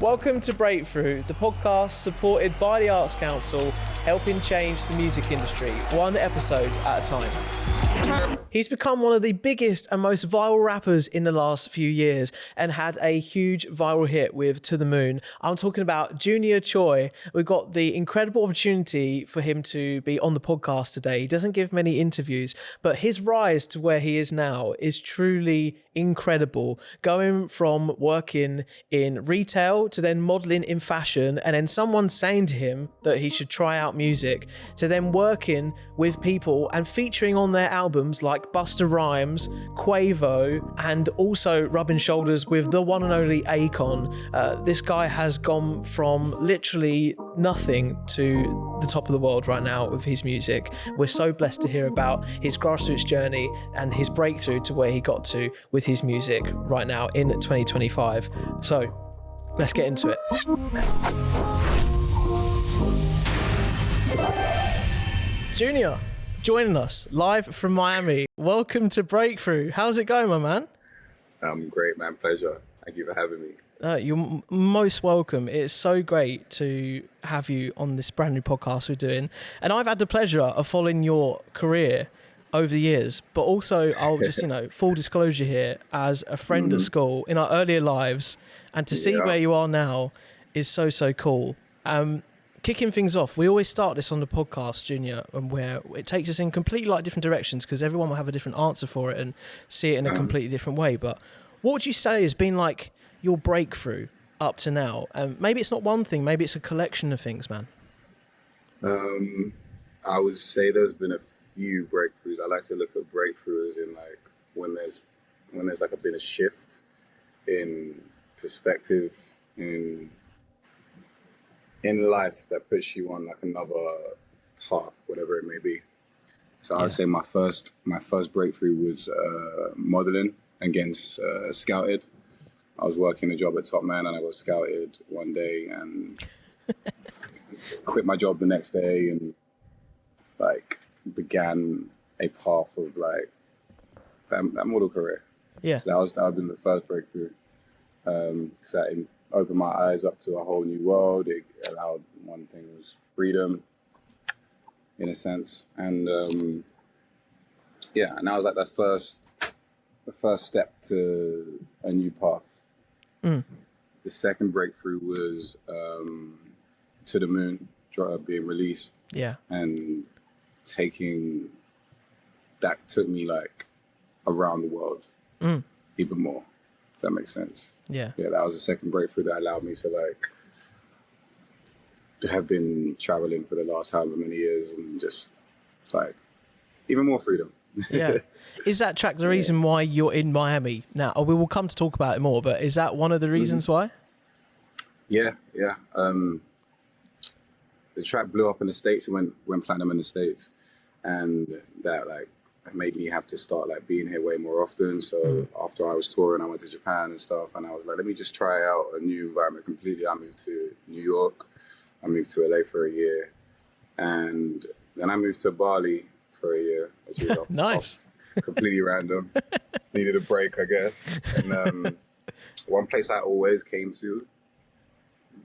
Welcome to Breakthrough, the podcast supported by the Arts Council, helping change the music industry, one episode at a time. He's become one of the biggest and most viral rappers in the last few years and had a huge viral hit with To The Moon. I'm talking about JNR Choi. We've got the incredible opportunity for him to be on the podcast today. He doesn't give many interviews, but his rise to where he is now is truly incredible. Going from working in retail to then modeling in fashion, and then someone saying to him that he should try out music, to then working with people and featuring on their albums like Busta Rhymes, Quavo, and also rubbing shoulders with the one and only Akon. This guy has gone from literally nothing to the top of the world right now with his music. We're so blessed to hear about his grassroots journey and his breakthrough to where he got to with his music right now in 2025. So let's get into it. JNR, joining us live from Miami. Welcome to Breakthrough. How's it going, my man? I'm great, man. Pleasure. Thank you for having me. You're most welcome. It's so great to have you on this brand new podcast we're doing. And I've had the pleasure of following your career over the years, but also I'll just, full disclosure here, as a friend at school in our earlier lives, and to see where you are now is so, so cool. Kicking things off, we always start this on the podcast, JNR, and where it takes us in completely different directions because everyone will have a different answer for it and see it in a completely different way. But what would you say has been like your breakthrough up to now? Maybe it's not one thing, maybe it's a collection of things, man. I would say there's been a few breakthroughs. I like to look at breakthrough as in like when there's like been a shift in perspective in life that puts you on like another path, whatever it may be. So I'd say my first breakthrough was modeling against scouted. I was working a job at Topman and I got scouted one day and quit my job the next day and like began a path of like that model career. Yeah. So that would have been the first breakthrough because that opened my eyes up to a whole new world. It allowed, one thing was freedom in a sense. And and that was like the first step to a new path. The second breakthrough was To The Moon being released. Yeah. And that took me like around the world even more, if that makes sense. Yeah. Yeah, that was the second breakthrough that allowed me to like have been traveling for the last however many years and just like even more freedom. Yeah. Is that track the reason why you're in Miami now? We will come to talk about it more, but is that one of the reasons why? Yeah. The track blew up in the States and went platinum in the States. And that like made me have to start like being here way more often. So after I was touring, I went to Japan and stuff, and I was like, let me just try out a new environment completely. I moved to New York. I moved to LA for a year. And then I moved to Bali for a year. Which was nice. Completely random. Needed a break, I guess. And one place I always came to,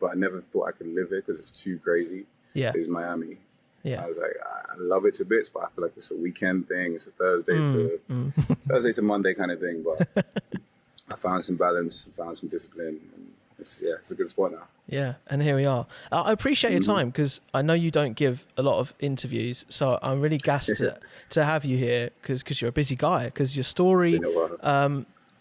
but I never thought I could live here because it's too crazy, is Miami. Yeah. I was like, I love it to bits, but I feel like it's a weekend thing. It's a Thursday to Monday kind of thing. But I found some balance, found some discipline. And it's a good spot now. Yeah, and here we are. I appreciate your time because I know you don't give a lot of interviews, so I'm really gassed to have you here because you're a busy guy. Because your story,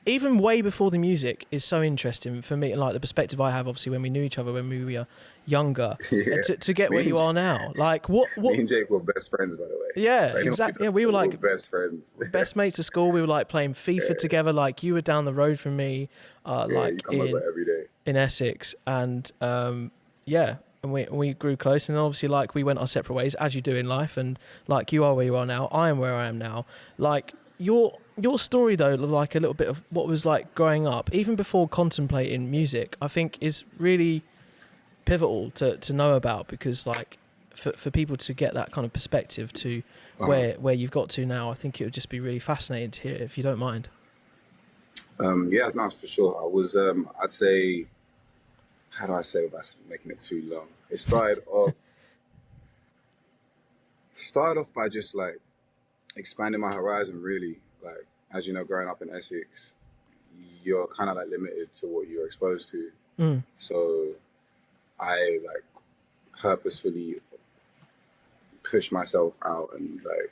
even way before the music, is so interesting for me. And like the perspective I have, obviously, when we knew each other when we were younger, to get where you are now. Like what? Me and Jake were best friends, by the way. Yeah, exactly. Yeah, we were like best friends, best mates at school. We were like playing FIFA together. Like you were down the road from me, like you come over every day in Essex, and and we grew close. And obviously, like we went our separate ways, as you do in life. And like you are where you are now, I am where I am now. Like your story though, like a little bit of what was like growing up, even before contemplating music, I think is really pivotal to know about because like for people to get that kind of perspective to where you've got to now, I think it would just be really fascinating to hear if you don't mind. Yeah, no, for sure. I was, I'd say, how do I say without making it too long? It started off by just like expanding my horizon, really. Like, as you know, growing up in Essex, you're kind of like limited to what you're exposed to. So I like purposefully pushed myself out, and like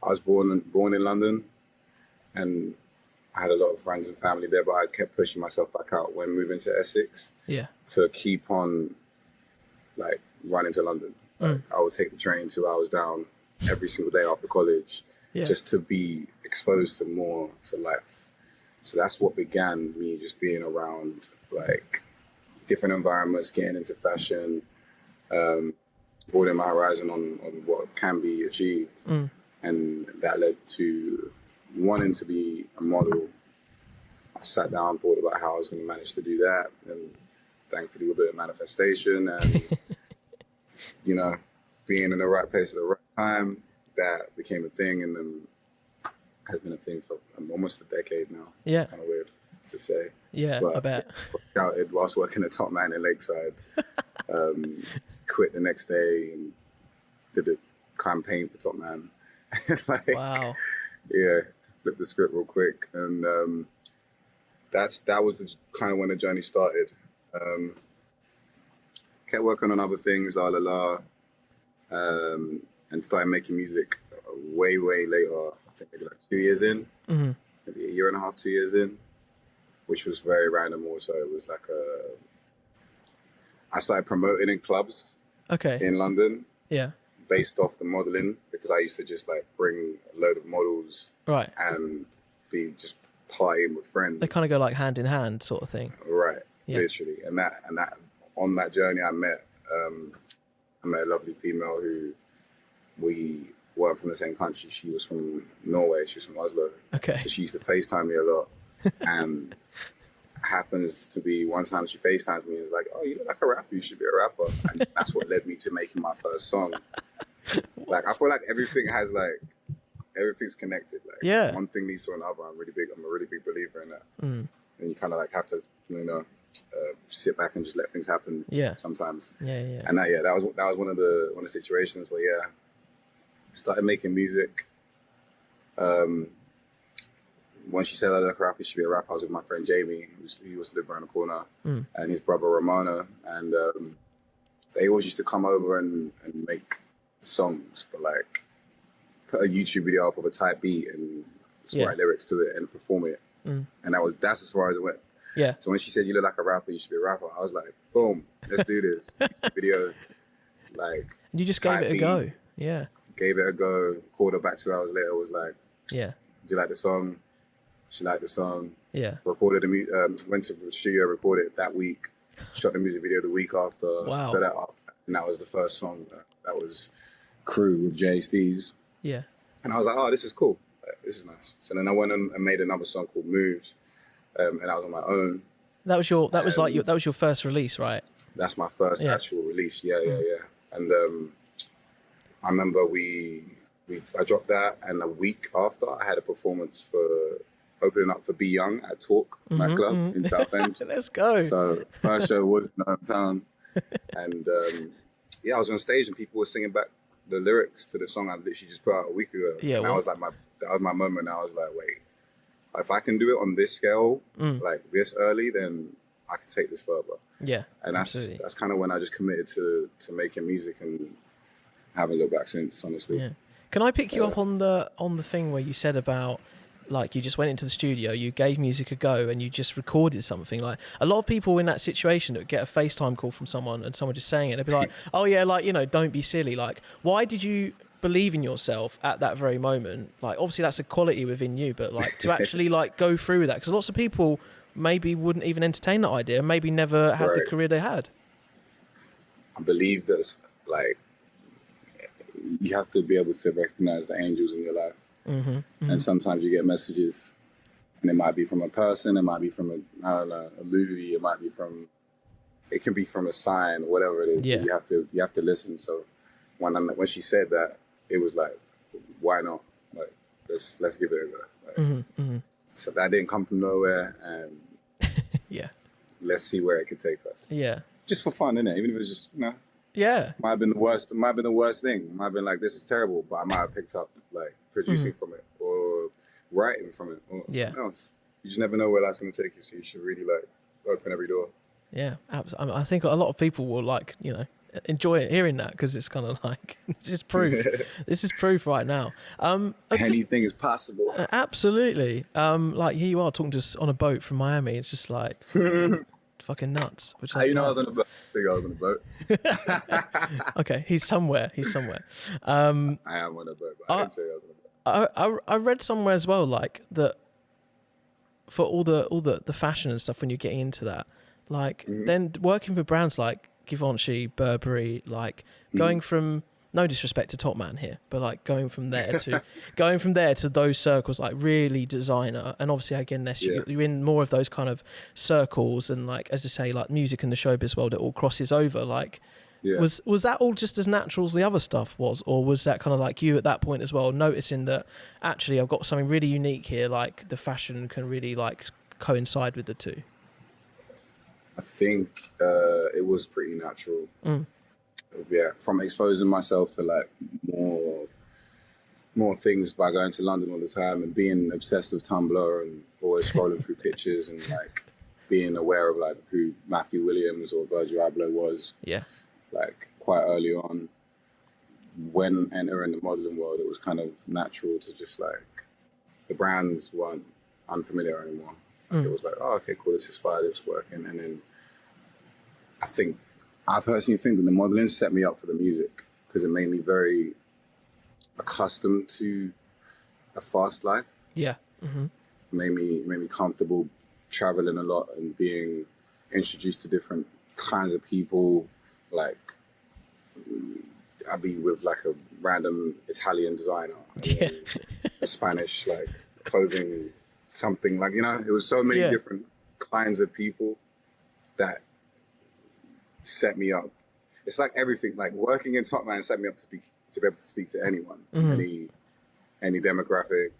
I was born in London, and I had a lot of friends and family there, but I kept pushing myself back out when moving to Essex. Yeah. To keep on like running to London. Like, I would take the train 2 hours down every single day after college, just to be exposed to more to life. So that's what began me just being around like different environments, getting into fashion, broadening my horizon on what can be achieved. And that led to wanting to be a model. I sat down, thought about how I was going to manage to do that, and thankfully with a bit of manifestation and, you know, being in the right place at the right time, that became a thing, and then has been a thing for almost a decade now. Yeah. It's kind of weird to say. Yeah, but I bet. I scouted whilst working at Topman in Lakeside, quit the next day and did a campaign for Topman. Like, wow. Yeah, flip the script real quick. And that was kind of when the journey started. Kept working on other things, and started making music way later. I think maybe like 2 years in, maybe a year and a half, 2 years in, which was very random also. It was like I started promoting in clubs in London. Yeah. Based off the modeling, because I used to just like bring a load of models and be just partying with friends. They kind of go like hand in hand sort of thing. Right, literally. And that on that journey I met a lovely female who we weren't from the same country. She was from Norway, she was from Oslo. Okay. So she used to FaceTime me a lot. And happens to be one time she FaceTimes me and is like, oh, you look like a rapper, you should be a rapper. And that's what led me to making my first song. Like, I feel like everything's connected. Like, one thing leads to another. I'm a really big believer in that. And you kind of like have to, you know, sit back and just let things happen. Sometimes. And that was one of the situations where started making music. When she said I look like a rapper, she should be a rapper, I was with my friend Jamie, he used to live around the corner, and his brother Ramona, and they always used to come over and make songs, but like put a YouTube video up of a tight beat and just write lyrics to it and perform it. And that's as far as it went. Yeah. So when she said you look like a rapper, you should be a rapper, I was like, boom, let's do this. Video, like. And you just gave it a go. Yeah. Gave it a go. Called her back 2 hours later. Was like, do you like the song? She liked the song. Yeah. Recorded went to the studio, recorded it that week. Shot the music video the week after. Wow. Put that up, and that was the first song. That was Crew with Jay Steves. Yeah. And I was like, oh, this is cool. This is nice. So then I went and made another song called Moves, and I was on my own. That was your first release, right? That's my first actual release. Yeah. And I remember I dropped that, and a week after I had a performance for opening up for Be Young at Talk nightclub in Southend. Let's go. So first show was in my hometown, and I was on stage and people were singing back the lyrics to the song I literally just put out a week ago. Yeah, and that was my moment. I was like, wait, if I can do it on this scale, like this early, then I can take this further. Yeah, and that's kind of when I just committed to making music, and haven't looked back since, honestly. Yeah. Can I pick you up on the thing where you said about, like, you just went into the studio, you gave music a go, and you just recorded something? Like, a lot of people in that situation that would get a FaceTime call from someone and someone just saying it, they'd be like, oh yeah, like, you know, don't be silly. Like, why did you believe in yourself at that very moment? Like, obviously that's a quality within you, but like to actually like go through with that, because lots of people maybe wouldn't even entertain that idea, maybe never had the career they had. I believe that's like, you have to be able to recognize the angels in your life. And sometimes you get messages, and it might be from a person, it might be from a movie, it can be from a sign, whatever it is. Yeah. You have to listen. So when she said that, it was like, why not? Like, let's give it a go. So that didn't come from nowhere, and let's see where it could take us. Yeah. just for fun, innit? Even if it was just, Yeah. might have been the worst. Might have been the worst thing. Might have been like, this is terrible, but I might have picked up like producing from it or writing from it or something else. You just never know where that's going to take you. So you should really like open every door. Yeah, absolutely. I think a lot of people will like, enjoy hearing that because it's kind of like, this is proof. This is proof right now. Anything is possible. Absolutely. Like here you are talking to us on a boat from Miami. It's just like fucking nuts. Which How you know I was on a boat? I think I was on a boat. Okay, he's somewhere. I am on a boat, but I didn't say I was on a boat. I read somewhere as well, like that for all the fashion and stuff when you're getting into that, like then working for brands like Givenchy, Burberry, like going from, no disrespect to Topman here, but like going from there to those circles, like really designer, and obviously again you're in more of those kind of circles, and like as I say, like music and the showbiz world, it all crosses over. Like, was that all just as natural as the other stuff was, or was that kind of like you at that point as well, noticing that actually I've got something really unique here, like the fashion can really like coincide with the two? I think it was pretty natural. Yeah, from exposing myself to like more things by going to London all the time and being obsessed with Tumblr and always scrolling through pictures and like being aware of like who Matthew Williams or Virgil Abloh was. Yeah. Like quite early on, when entering the modeling world, it was kind of natural to just like, the brands weren't unfamiliar anymore. Like it was like, oh, okay, cool, this is fire, this is working. And then I personally think that the modeling set me up for the music because it made me very accustomed to a fast life. Yeah. Made me comfortable traveling a lot and being introduced to different kinds of people. Like I'd be with like a random Italian designer, a Spanish like clothing, something like, it was so many different kinds of people that set me up. It's like everything, like working in Topman set me up to be able to speak to anyone, any demographic,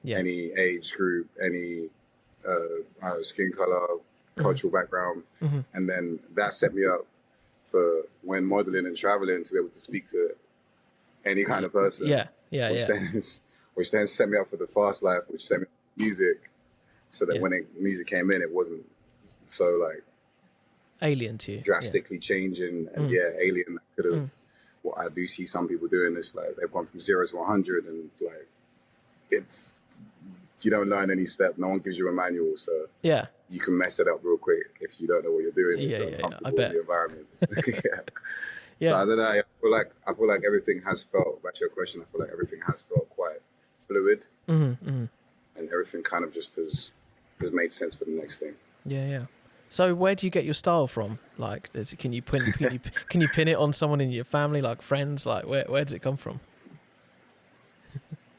any age group, any skin color, cultural background, and then that set me up for when modeling and traveling to be able to speak to any kind of person. Which then set me up for the fast life, which set me up for music, so that when music came in, it wasn't so like alien to you, drastically changing, and alien. That could have. Well, I do see some people doing this, like they've gone from 0 to 100, and like it's, you don't learn any step. No one gives you a manual, so you can mess it up real quick if you don't know what you're doing. I bet. In the environment. So I don't know. I feel like everything has felt. Back to your question, I feel like everything has felt quite fluid, and everything kind of just has made sense for the next thing. So where do you get your style from? Like, can you pin it on someone in your family, like friends? Like, where does it come from?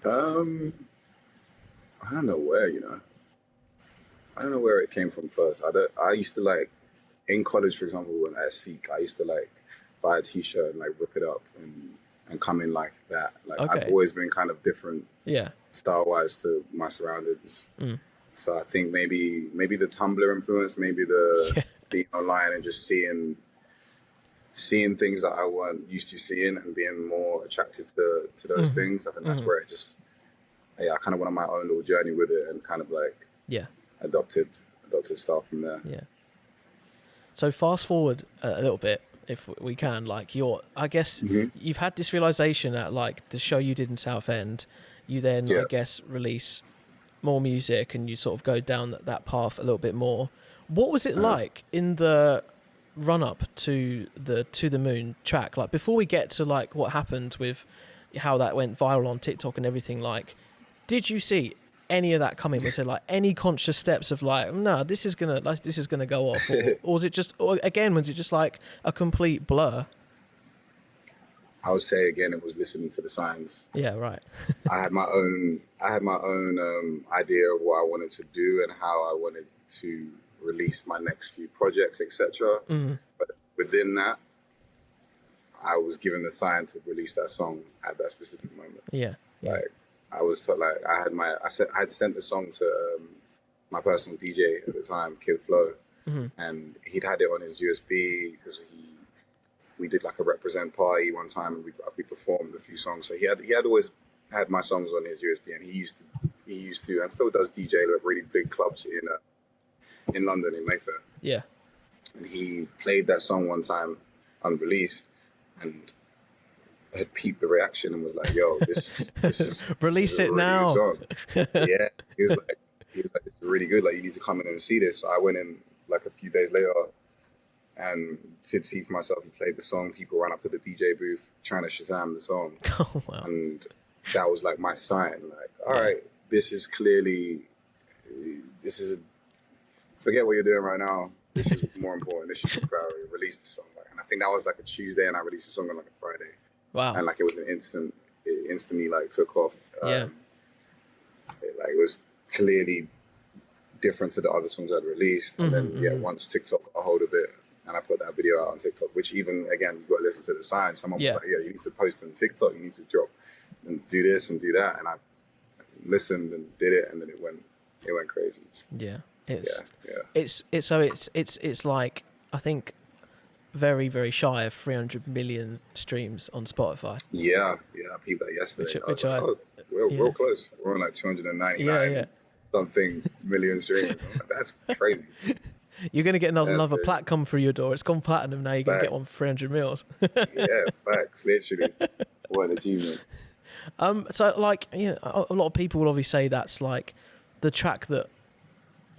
I don't know where. I don't know where it came from first. I used to like, in college, for example, when at Essex, I used to like buy a t-shirt and like rip it up and come in like that. Like I've always been kind of different, style-wise to my surroundings. So I think maybe the Tumblr influence, maybe the being online and just seeing things that I weren't used to seeing and being more attracted to those things. I think that's where it just, I kind of went on my own little journey with it and kind of like adopted style from there. So fast forward a little bit, if we can, like I guess you've had this realization at like the show you did in Southend. You then, I guess, release more music and you sort of go down that path a little bit more. What was it like in the run up to the Moon track? Like before we get to like what happened with how that went viral on TikTok and everything, like did you see any of that coming? Was there like any conscious steps of like, no, this is gonna go off, or was it just, or again, was it just like a complete blur? I would say again, it was listening to the signs. Yeah, right. I had my own idea of what I wanted to do and how I wanted to release my next few projects, etc. But within that, I was given the sign to release that song at that specific moment. Like I was told, like I had sent the song to my personal DJ at the time, Kid Flo, and he'd had it on his USB because we did like a represent party one time, and we performed a few songs. So he had always had my songs on his USB, and he used to and still does DJ at really big clubs in London, in Mayfair. Yeah. And he played that song one time unreleased, and had peeped the reaction and was like, "Yo, this is release this is it a really now." good song. Yeah, he was like, "This is really good. Like, you need to come in and see this." So I went in like a few days later and did see for myself. He played the song. People ran up to the DJ booth trying to Shazam the song. Oh, wow. And that was like my sign. Like, all right, this is forget what you're doing right now. This is more important. This should be priority. Release the song. Like, and I think that was like a Tuesday, and I released the song on like a Friday. Wow. And like it was it instantly like took off. It was clearly different to the other songs I'd released. And then once TikTok got a hold of it, and I put that video out on TikTok, which even again, you got to listen to the signs. Someone was like, "Yeah, you need to post on TikTok. You need to drop and do this and do that." And I listened and did it, and then it went crazy. Yeah. It's like, I think, very, very shy of 300 million streams on Spotify. Yeah, I peeped that yesterday. We're real close. We're on like 299 something million streams. That's crazy. You're going to get another plat come through your door. It's gone platinum now. You're going to get one for 300 mils. Yeah, facts. Literally. What an achievement. So, like, you know, a lot of people will obviously say that's like the track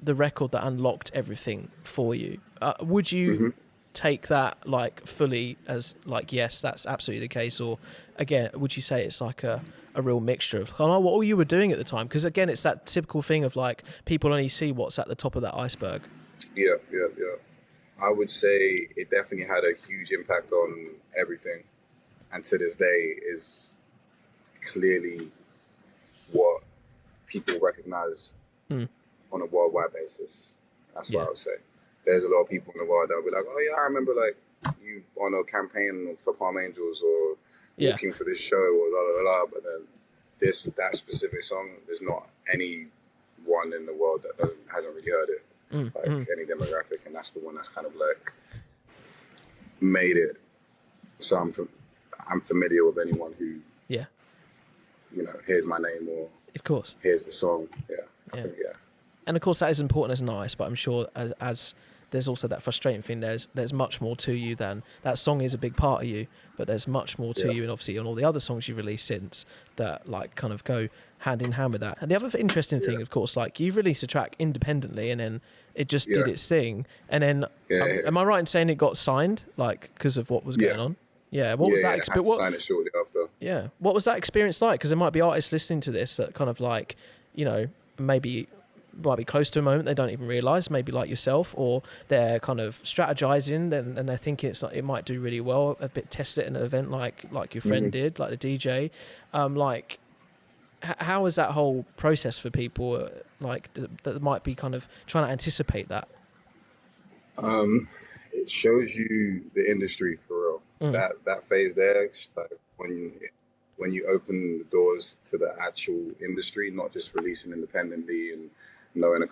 the record that unlocked everything for you. Would you take that like fully as like, yes, that's absolutely the case? Or again, would you say it's like a real mixture of kind of what you were doing at the time? Because again, it's that typical thing of like people only see what's at the top of that iceberg. Yeah. I would say it definitely had a huge impact on everything, and to this day is clearly what people recognize on a worldwide basis. That's what I would say. There's a lot of people in the world that will be like, "Oh yeah, I remember like you on a campaign for Palm Angels or walking to this show or blah blah blah." But then that specific song, there's not anyone in the world that hasn't really heard it, any demographic, and that's the one that's kind of like made it. So I'm familiar with anyone who here's my name or of course here's the song. I think. And of course that is important as an artist, but I'm sure as there's also that frustrating thing. There's much more to you than that song is a big part of you, but there's much more to you, and obviously on all the other songs you've released since that like kind of go hand in hand with that. And the other interesting thing, of course, like you've released a track independently, and then it just did its thing, and then am I right in saying it got signed like because of what was going on? Yeah, what was that experience? I had to sign it shortly after. Yeah, what was that experience like? Because there might be artists listening to this that kind of like, you know, maybe might be close to a moment they don't even realise, maybe like yourself, or they're kind of strategizing and they're thinking it might do really well, a bit test it in an event like your friend did, like the DJ. Like, how is that whole process for people like that might be kind of trying to anticipate that? It shows you the industry for real. That phase there, like when you open the doors to the actual industry, not just releasing independently and knowing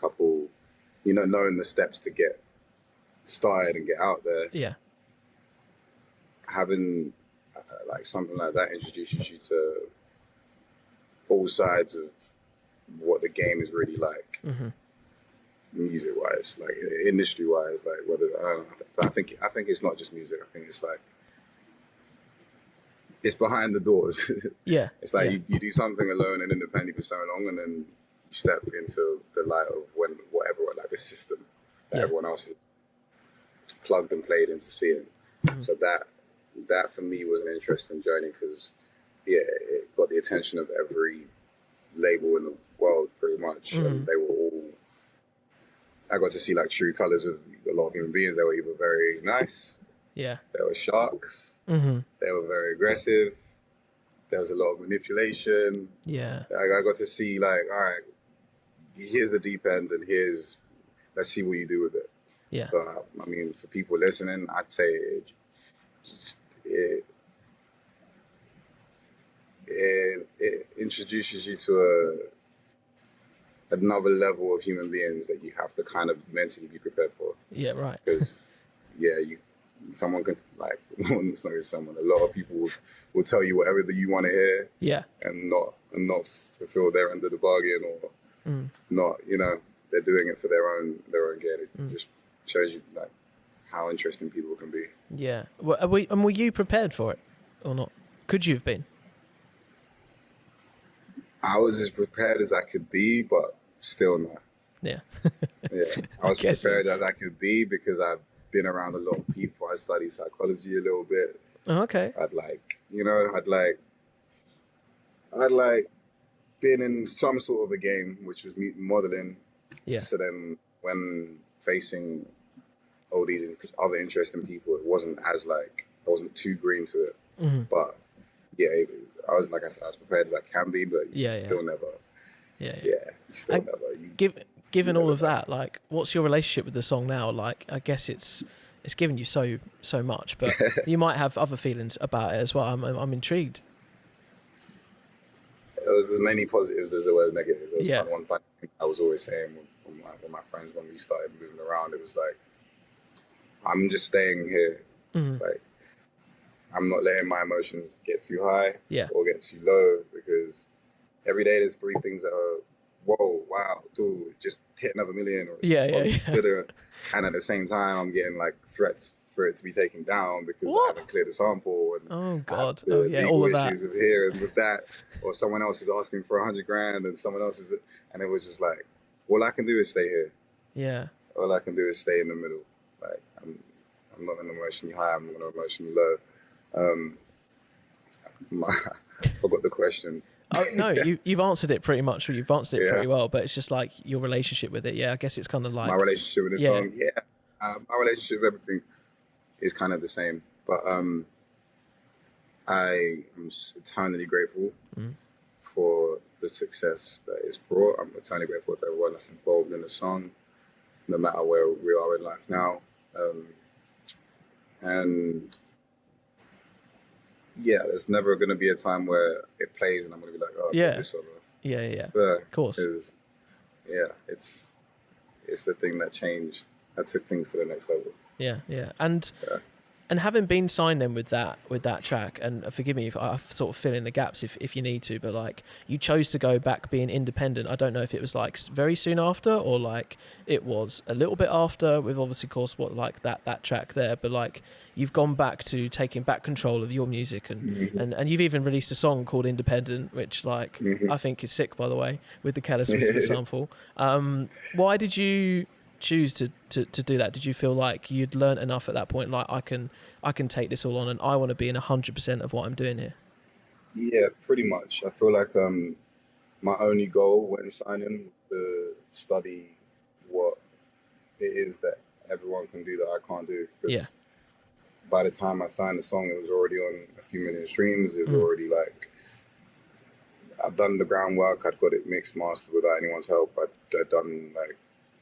knowing the steps to get started and get out there. Yeah. Having like something like that introduces you to all sides of what the game is really like, music-wise, like industry-wise, like whether I think it's not just music. I think it's like it's behind the doors. It's like you do something alone and independently for so long, and then you step into the light of whatever, like the system that everyone else is plugged and played into seeing. So that for me was an interesting journey because it got the attention of every label in the world pretty much, and they were all. I got to see like true colors of a lot of human beings. They were either very nice. They were sharks. They were very aggressive. There was a lot of manipulation. I got to see like, all right, here's the deep end, and let's see what you do with it. But I mean, for people listening, I'd say it introduces you to another level of human beings that you have to kind of mentally be prepared for. Yeah, right. Because someone could like, it's not just someone. A lot of people will tell you whatever that you want to hear. Yeah. And not fulfill their end of the bargain, or not. They're doing it for their own gain. It just shows you like how interesting people can be. Yeah. Were you prepared for it or not? Could you have been? I was as prepared as I could be, but still not. Yeah. Yeah. I was prepared as I could be because I've been around a lot of people. I studied psychology a little bit. Oh, okay. I'd been in some sort of a game, which was modeling. Yeah. So then when facing all these other interesting people, it wasn't as like, I wasn't too green to it. Mm-hmm. But yeah, I was, like I said, as prepared as I can be, but still never. Yeah. Yeah, you still never. Given all of that, like, what's your relationship with the song now? Like, I guess it's given you so much, but you might have other feelings about it as well. I'm intrigued. There was as many positives as there was negatives. There was Yeah. one thing I was always saying with my friends when we started moving around, it was like, I'm just staying here. Mm-hmm. Like, I'm not letting my emotions get too high or get too low, because every day there's 3 things that are, whoa, wow, dude, just hit another million, or and at the same time I'm getting like threats for it to be taken down because I haven't cleared a sample, and oh god, legal all of issues that with here and with that, or someone else is asking for $100,000 and someone else is, and it was just like, all I can do is stay here. Yeah. All I can do is stay in the middle. Like, I'm not emotionally high, I'm not emotionally low. Forgot the question. Oh no, you've answered it pretty much. You've answered it pretty well, but it's just like your relationship with it. Yeah, I guess it's kind of like my relationship with the song. Yeah, my relationship with everything is kind of the same. But I am eternally grateful for the success that it's brought. I'm eternally grateful to everyone that's involved in the song, no matter where we are in life now. And yeah, there's never going to be a time where it plays and I'm going to be like, oh, this sort of. Yeah. But of course. It's the thing that changed. That took things to the next level. Yeah. And having been signed then with that track, and forgive me if I sort of fill in the gaps if you need to, but like you chose to go back being independent. I don't know if it was like very soon after or like it was a little bit after, with obviously course what like that track there, but like you've gone back to taking back control of your music and you've even released a song called Independent, which like I think is sick, by the way, with the Careless Whisper sample. Why did you choose to do that? Did you feel like you'd learned enough at that point, like I can take this all on and I want to be in 100% of what I'm doing here? Yeah, pretty much. I feel like my only goal when signing was to study what it is that everyone can do that I can't do. Yeah. By the time I signed the song, it was already on a few million streams. It was already like, I'd done the groundwork, I'd got it mixed, mastered without anyone's help. I'd done like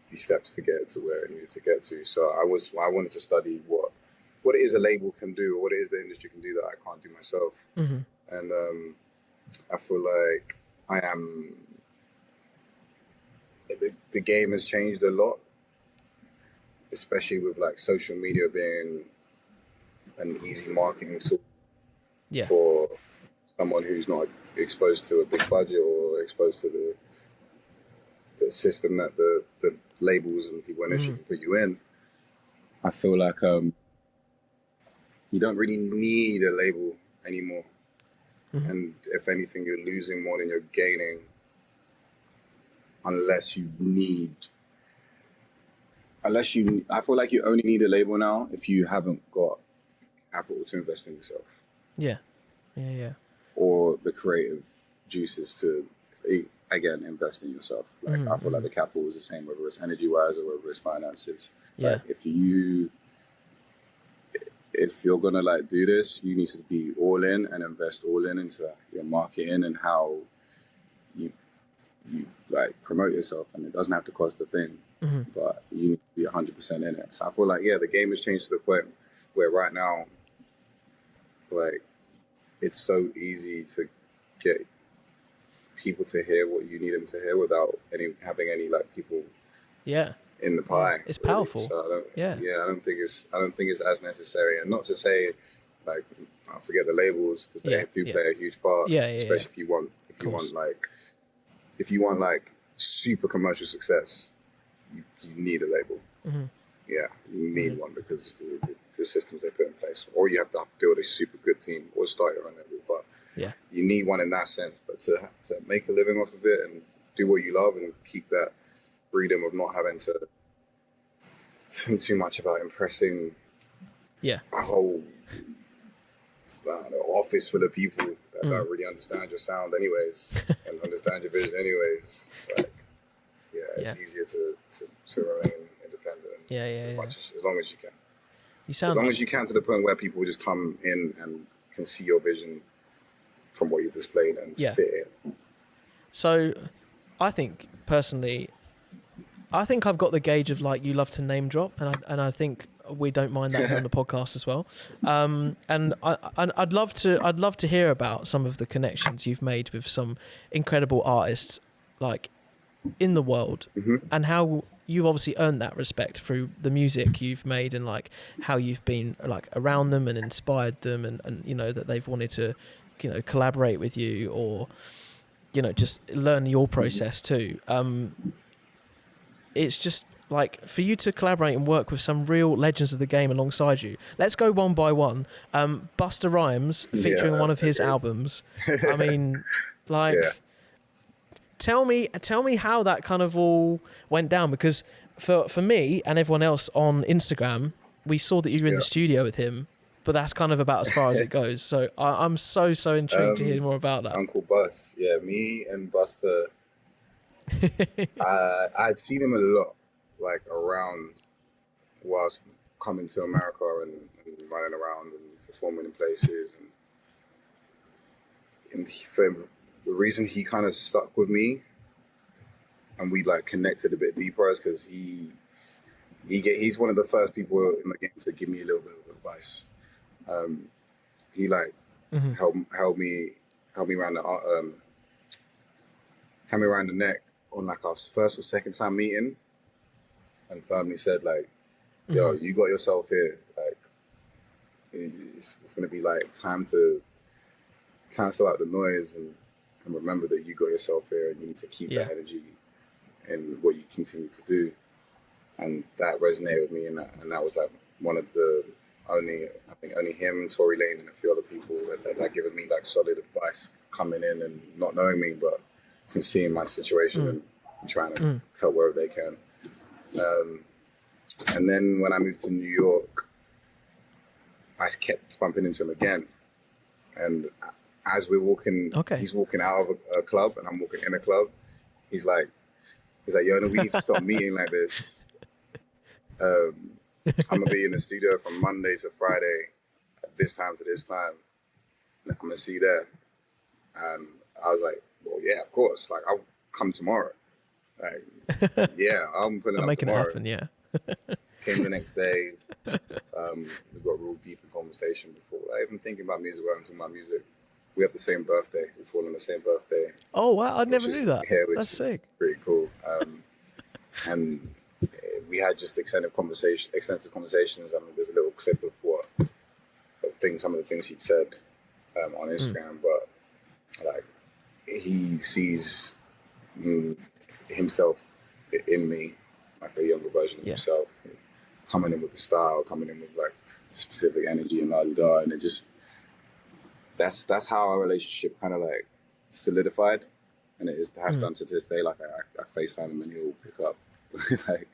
these steps to get to where it needed to get to. So I wanted to study what it is a label can do, or what it is the industry can do that I can't do myself. And I feel like the game has changed a lot, especially with like social media being an easy marketing tool for someone who's not exposed to a big budget or exposed to the system that the labels and people in industry can put you in. I feel like you don't really need a label anymore. And if anything, you're losing more than you're gaining, unless you I feel like you only need a label now if you haven't got capital to invest in yourself. Yeah. Or the creative juices to, again, invest in yourself. Like I feel like the capital is the same, whether it's energy-wise or whether it's finances. Like if you're gonna like do this, you need to be all in and invest all in into your marketing and how you like promote yourself, and it doesn't have to cost a thing, but you need to be 100% in it. So I feel like the game has changed to the point where right now, like, it's so easy to get people to hear what you need them to hear without having any like people in the pie. It's really. powerful. So I don't think it's as necessary. And not to say like I forget the labels, because they do play a huge part. Especially if you want like super commercial success, you need a label. Mm-hmm. Yeah, you need one, because the systems they put in place, or you have to build a super good team or start your own label. But you need one in that sense. But to make a living off of it and do what you love and keep that freedom of not having to think too much about impressing a whole office full of people that don't really understand your sound anyways and understand your vision anyways. Like, it's easier to remain independent as long as you can. As long as you can, to the point where people just come in and can see your vision from what you've displayed and fit in. So I think personally, I've got the gauge of like, you love to name drop, and I think we don't mind that on the podcast as well. And I'd love to hear about some of the connections you've made with some incredible artists like in the world, and how you've obviously earned that respect through the music you've made, and like how you've been like around them and inspired them, and you know, that they've wanted to, you know, collaborate with you, or, you know, just learn your process too. It's just like, for you to collaborate and work with some real legends of the game alongside you. Let's go one by one. Busta Rhymes featuring one of his albums. I mean, like, tell me how that kind of all went down, because for me and everyone else on Instagram, we saw that you were in the studio with him, but that's kind of about as far as it goes. So I'm so intrigued to hear more about that. Uncle Bus, me and Busta. I'd seen him a lot, like around, whilst coming to America and running around and performing in places, and for the reason he kind of stuck with me and we like connected a bit deeper is because he's one of the first people in the game to give me a little bit of advice. He like held me around the neck on like our first or second time meeting, and firmly said like, yo, you got yourself here. Like, it's gonna be like time to cancel out the noise and remember that you got yourself here, and you need to keep that energy in what you continue to do. And that resonated with me, and that was like one of the only him, Tory Lanez, and a few other people that given me like solid advice coming in and not knowing me, but from seeing my situation and trying to help wherever they can. And then when I moved to New York, I kept bumping into him again. And as we're walking, he's walking out of a club and I'm walking in a club. He's like, yo, no, we need to stop meeting like this. I'm gonna be in the studio from Monday to Friday at this time to this time. And I'm gonna see you there. And I was like, well, yeah, of course. Like, I'll come tomorrow. Like, I'm putting up making tomorrow. it happen, yeah. Came the next day. We got real deep in conversation before. I even thinking about music, we're talking about music. We have the same birthday. We fall on the same birthday. Oh, wow. I never knew that. Yeah, that's sick. Pretty cool. And we had just extensive conversations. I mean, there's a little clip of some of the things he'd said on Instagram, but like, he sees himself in me, like a younger version of himself, coming in with the style, coming in with like specific energy and la-di-da, and it just, that's how our relationship kind of like solidified, and it has done to this day. Like I FaceTime him and he'll pick up, like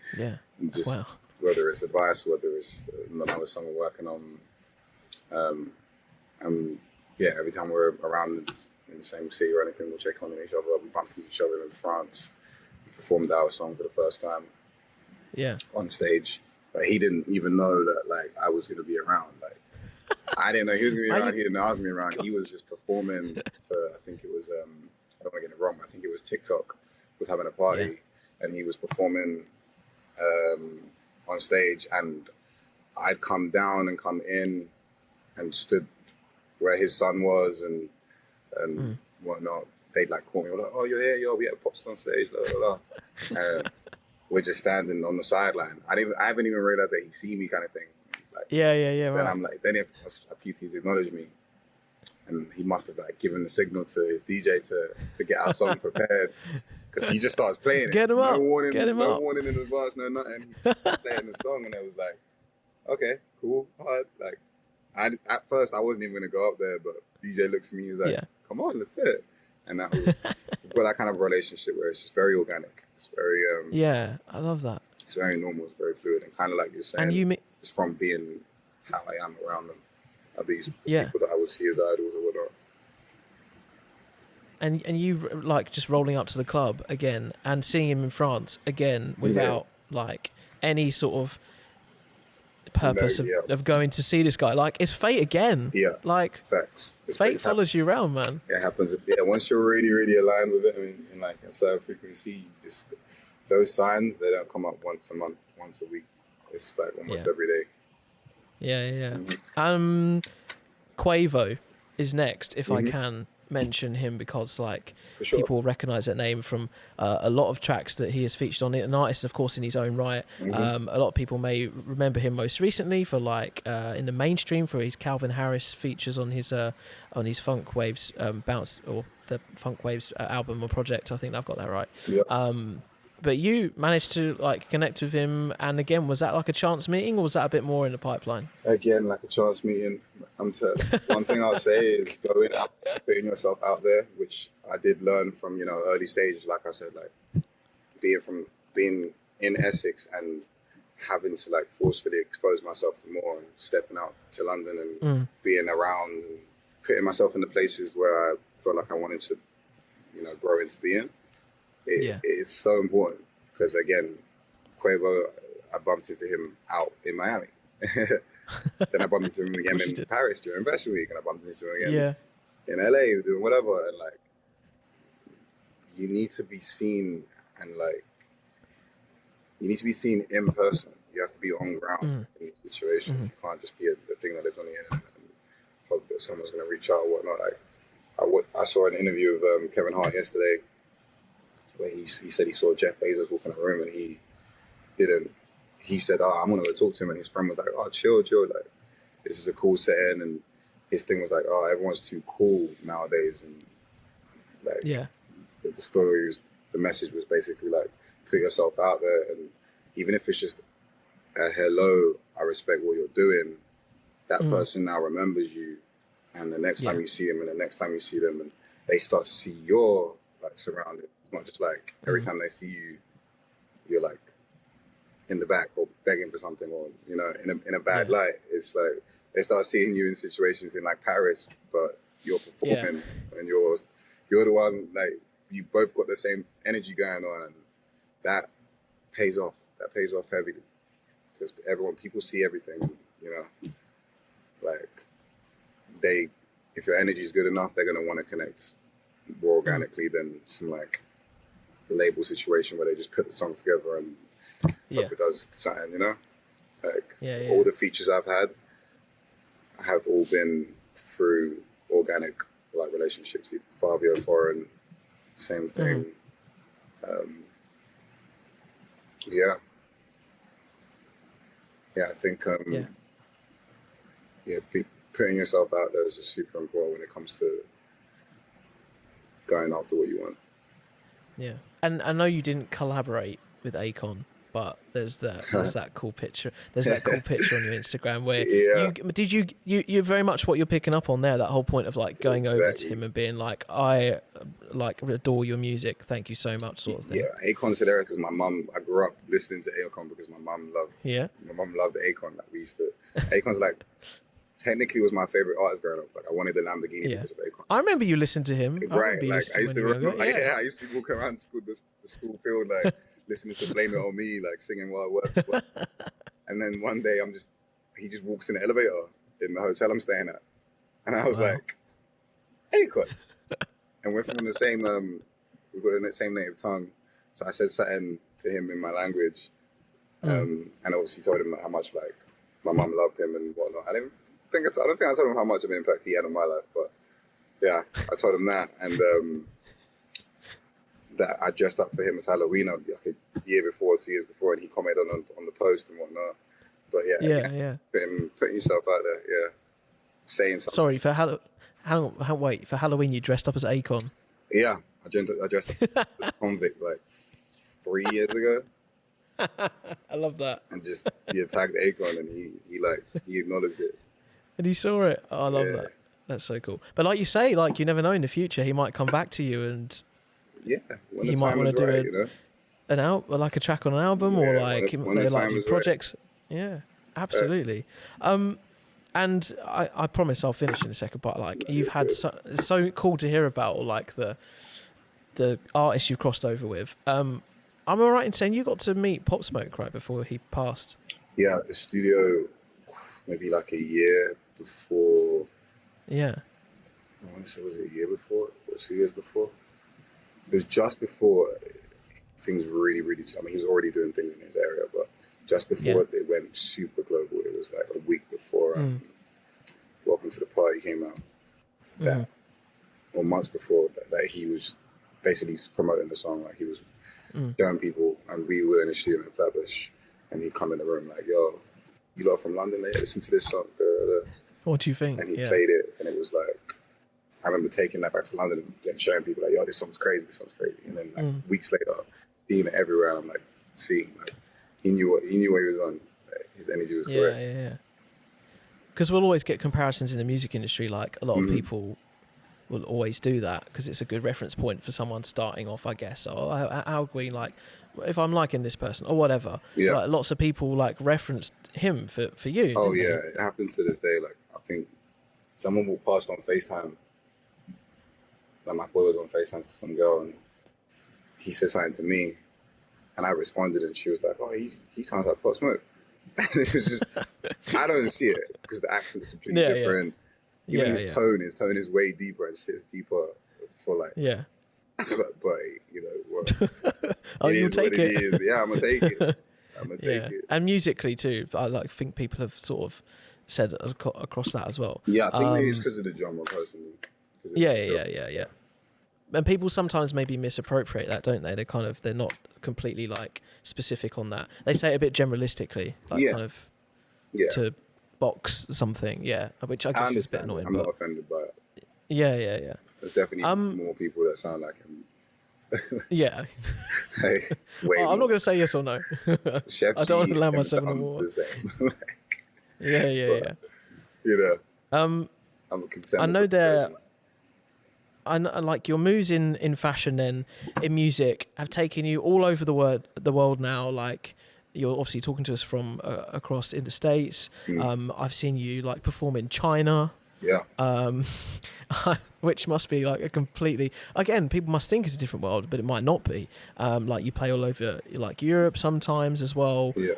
just whether it's advice, whether it's another song we're working on, every time we're around in the same city or anything, we'll check on each other. We bumped into each other in France. We performed our song for the first time. On stage. But he didn't even know that like I was gonna be around. Like, I didn't know he was gonna be around. He didn't know I was gonna be around. He was just performing for, I think it was I don't want to get it wrong, but I think it was TikTok was having a party and he was performing on stage, and I'd come down and come in and stood where his son was and whatnot, they'd like call me, like, oh, you're here, yo, we had Pops on stage, blah, blah, blah. We're just standing on the sideline. I haven't even realized that he see me kind of thing. He's like, yeah, then I'm like, then if a few teams acknowledge me, and he must have like given the signal to his DJ to get our song prepared, because he just starts playing it. Get him up. Get him no up. warning in advance, no nothing. He's playing the song, and it was like, okay, cool, hard. Like, at first I wasn't even gonna go up there, but DJ looks at me, he was like, come on, let's do it. And that was we've got that kind of relationship where it's just very organic. It's very yeah, I love that. It's very normal. It's very fluid, and kind of like you're saying, it's from being how I am around them. Are these people that I would see as idols or whatnot? And you like just rolling up to the club again and seeing him in France again without like any sort of purpose of going to see this guy. Like, it's fate again. Yeah, like facts. Fate follows you around, man. It happens. Yeah, once you're really, really aligned with it, I mean, in like a certain frequency, just those signs, they don't come up once a month, once a week. It's like almost every day. Yeah. Mm-hmm. Quavo is next, if I can mention him, because like people recognize that name from a lot of tracks that he has featured on it. An artist, of course, in his own right. A lot of people may remember him most recently for like in the mainstream for his Calvin Harris features on his Funk Waves bounce, or the Funk Waves album or project. I think I've got that right. But you managed to like connect with him, and again, was that like a chance meeting, or was that a bit more in the pipeline? Again, like a chance meeting. One thing I'll say is going out, putting yourself out there, which I did learn from early stages. Like I said, like being in Essex and having to like forcefully expose myself to more, and stepping out to London and being around and putting myself in the places where I felt like I wanted to, grow into being. It's so important, because again, Quavo, I bumped into him out in Miami. Then I bumped into him again in Paris during Fashion Week, and I bumped into him again in LA doing whatever. And like, you need to be seen, and like, you need to be seen in person. You have to be on ground in these situations. You can't just be the thing that lives on the internet and hope that someone's going to reach out or whatnot. Like, I saw an interview of Kevin Hart yesterday, where he said he saw Jeff Bezos walk in the room, and he said, I'm going to go talk to him, and his friend was like, oh, chill, like, this is a cool setting, and his thing was like, oh, everyone's too cool nowadays, and like, the story was, the message was basically like, put yourself out there, and even if it's just a hello, I respect what you're doing, that person now remembers you, and the next time you see them, and the next time you see them, and they start to see your like surrounded. It's not just like every time they see you, you're like in the back or begging for something, or in a bad light. It's like they start seeing you in situations in like Paris, but you're performing and you're the one, like, you both got the same energy going on, and that pays off. That pays off heavily, because people see everything. Like if your energy is good enough, they're gonna want to connect more organically than some like label situation where they just put the song together and hope it does something, Like all the features I've had have all been through organic like relationships. Fabio Foreign, same thing. I think putting yourself out there is just super important when it comes to going after what you want. Yeah. And I know you didn't collaborate with Akon, but there's that cool picture. There's that cool picture on your Instagram where you very much what you're picking up on there, that whole point of like going over to him and being like, I like adore your music, thank you so much, sort of thing. Yeah, Akon's there because my mum, I grew up listening to Akon because my mum loved Akon. Like, we used to, Akon's like, technically was my favorite artist growing up. Like, I wanted the Lamborghini because of Akon. I remember you listened to him. Right, like I used to walk around the school field, like listening to Blame It On Me, like singing while I work. And then one day he just walks in the elevator in the hotel I'm staying at. And I was like, Akon. And we're from the same, we've got the same native tongue. So I said something to him in my language. And obviously told him how much like my mum loved him and whatnot. I don't think I told him how much of an impact he had on my life, but yeah, I told him that. And that I dressed up for him as Halloween like a year before, 2 years before, and he commented on the post and whatnot. But yeah. Putting yourself out there, yeah. Saying something. Sorry, for Halloween you dressed up as Akon. Yeah, I dressed up as a convict like 3 years ago. I love that. And just he attacked Akon, and he acknowledged it. And he saw it. Oh, I love that. That's so cool. But like you say, like you never know in the future, he might come back to you and when he the might time want is to do right, like a track on an album, or like they like do projects. Right. Yeah, absolutely. And I promise I'll finish in a second. But like you've had so cool to hear about, or like the artists you've crossed over with. I'm all right in saying you got to meet PopSmoke right before he passed. Yeah, at the studio, maybe like a year before. Yeah. I want to say, was it a year before or 2 years before? It was just before things really, really. I mean, he was already doing things in his area, but just before it went super global, it was like a week before Welcome to the Party came out. Or months before that he was basically promoting the song. Like he was showing people, and we were in the studio in Flatbush, and he'd come in the room like, "Yo, you lot from London? Listen to this song." What do you think? And he played it, and it was like, I remember taking that back to London and showing people like, "Yo, this song's crazy, this song's crazy." And then like weeks later, seeing it everywhere, I'm like, he knew what he was on. Like, his energy was correct. Yeah. Because we'll always get comparisons in the music industry. Like a lot of people will always do that because it's a good reference point for someone starting off, I guess. Or how we like, if I'm liking this person or whatever. Yeah. Like, lots of people like referenced him for you. Oh yeah, it happens to this day. Like I think someone walked past on FaceTime. Like my boy was on FaceTime to some girl, and he said something to me, and I responded, and she was like, "Oh, he sounds like PopSmoke." And it was just, I don't see it because the accent's completely different. Even his tone is way deeper and sits deeper for like. Yeah. but you know, well, you'll take it. Is. Yeah, I'm gonna take it. It. And musically too, I like think people have sort of said across that as well. Yeah, I think maybe it's because of the genre personally. Yeah. And people sometimes maybe misappropriate that, don't they? They're not completely like specific on that. They say it a bit generalistically, like kind of to box something. Yeah, which I guess is a bit annoying. I'm not offended by it. Yeah. There's definitely more people that sound like him. Yeah. I'm not going to say yes or no. Chef I don't want to land myself in the wall. Yeah. You know, I'm a consensus. I know and like your moves in fashion then in music have taken you all over the world now. Like you're obviously talking to us from across in the States. I've seen you like perform in China. Yeah. Which must be like a completely, again, people must think it's a different world, but it might not be. Like you play all over like Europe sometimes as well. Yeah.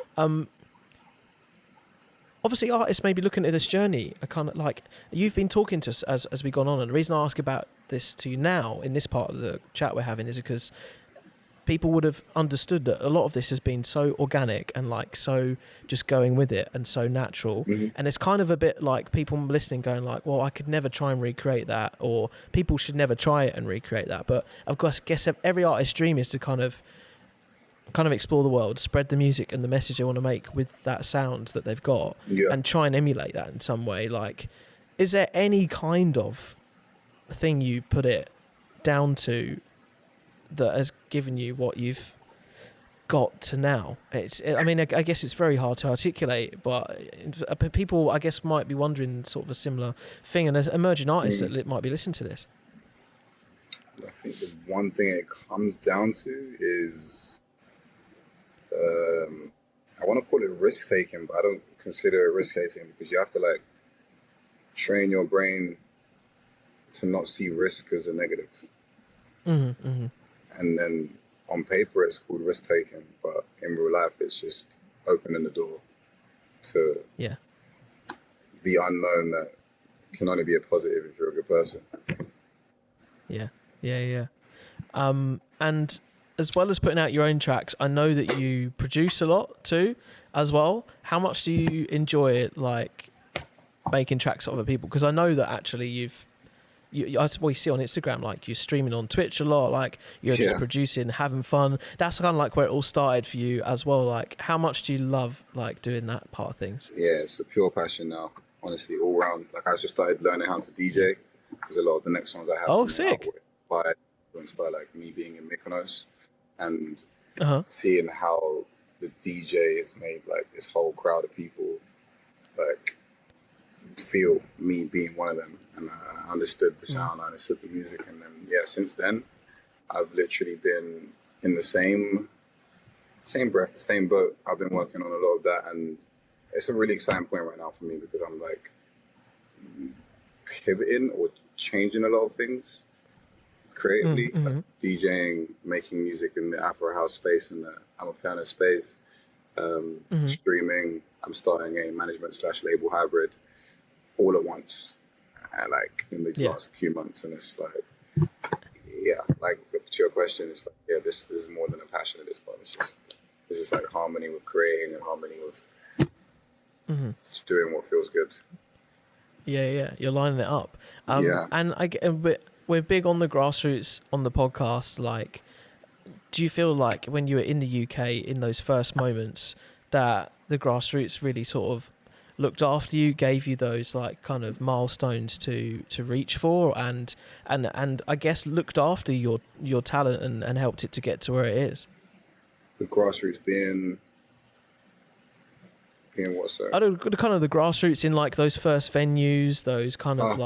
Obviously artists may be looking at this journey, I kind of like, you've been talking to us as we've gone on, and the reason I ask about this to you now in this part of the chat we're having is because people would have understood that a lot of this has been so organic and like so just going with it and so natural. And it's kind of a bit like people listening going like, well, I could never try and recreate that, or people should never try it and recreate that. But of course, I guess every artist's dream is to kind of explore the world, spread the music and the message they want to make with that sound that they've got, and try and emulate that in some way. Like, is there any kind of thing you put it down to that has given you what you've got to now? I mean, I guess it's very hard to articulate, but people, I guess, might be wondering sort of a similar thing, and as emerging artists that might be listening to this. I think the one thing it comes down to is, I want to call it risk taking, but I don't consider it risk taking because you have to like train your brain to not see risk as a negative. And then on paper it's called risk taking, but in real life it's just opening the door to the unknown that can only be a positive if you're a good person. Yeah. And as well as putting out your own tracks, I know that you produce a lot too, as well. How much do you enjoy it, like making tracks for other people? Because I know that actually you've that's what you see on Instagram, like you're streaming on Twitch a lot, like you're just producing, having fun. That's kind of like where it all started for you as well. Like, how much do you love like doing that part of things? Yeah, it's a pure passion now, honestly, all round. Like, I just started learning how to DJ because a lot of the next songs I have sick. were inspired like me being in Mykonos and seeing how the DJ has made like this whole crowd of people like feel me being one of them, and I understood the sound, I understood the music, and then since then I've literally been in the same breath, the same boat. I've been working on a lot of that, and it's a really exciting point right now for me because I'm like pivoting or changing a lot of things creatively, like DJing, making music in the Afro House space and the Amapiano space, streaming. I'm starting a management/label hybrid all at once, like in these last few months, and it's like, like to your question, it's like, this is more than a passion at this point. It's just like harmony with creating and harmony with just doing what feels good. Yeah, you're lining it up. And we're big on the grassroots on the podcast. Like, do you feel like when you were in the UK in those first moments that the grassroots really sort of looked after you, gave you those like kind of milestones to reach for, and I guess looked after your talent and helped it to get to where it is? The grassroots being what, sir? I don't kind of the grassroots in like those first venues, those kind of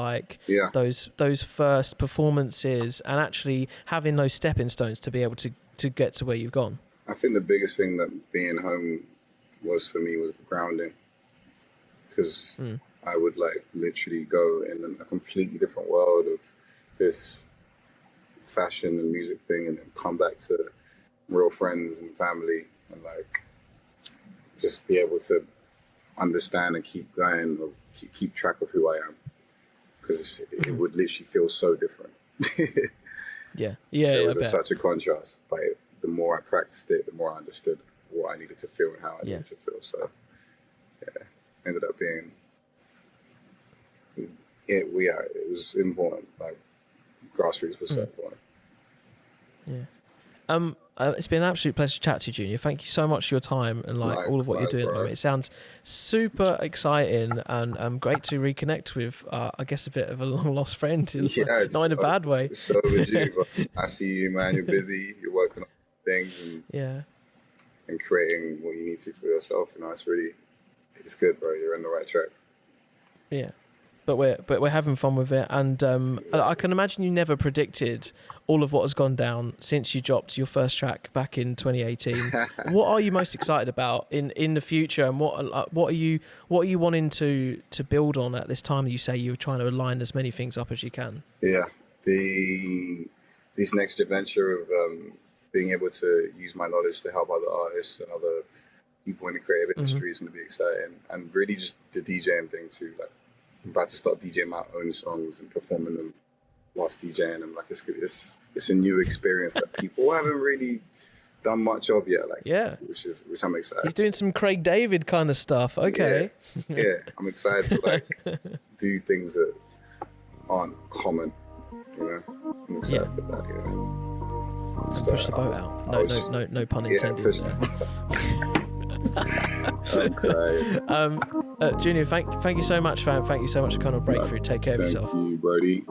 those first performances, and actually having those stepping stones to be able to get to where you've gone. I think the biggest thing that being home was for me was the grounding, because I would like literally go in a completely different world of this fashion and music thing, and then come back to real friends and family, and like just be able to understand and keep going, or keep track of who I am, because it would literally feel so different. It was such a contrast, but the more I practiced it, the more I understood what I needed to feel and how I needed to feel. So ended up being it was important. Like, grassroots was so important. It's been an absolute pleasure to chat to you, Junior. Thank you so much for your time and like all of what you're doing at the moment. It sounds super exciting and great to reconnect with, I guess, a bit of a long lost friend, not in a bad way. So would you. But I see you, man. You're busy. You're working on things and creating what you need to for yourself. You know, it's good, bro. You're on the right track. Yeah. But we're having fun with it, and I can imagine you never predicted all of what has gone down since you dropped your first track back in 2018. What are you most excited about in the future, and what are you wanting to build on at this time? You say you're trying to align as many things up as you can. Yeah, this next adventure of being able to use my knowledge to help other artists and other people in the creative industry is going to be exciting, and really just the DJing thing too. Like, I'm about to start DJing my own songs and performing them whilst DJing them. Like, it's a new experience that people haven't really done much of yet. Like, which I'm excited. He's doing some Craig David kind of stuff. Okay. Yeah, I'm excited to like do things that aren't common. You know, I'm excited for that. Yeah. Push the boat out. No pun intended. Junior, thank you so much, fam. Thank you so much for coming on Breakthrough. Take care of yourself. Thank you, Brody.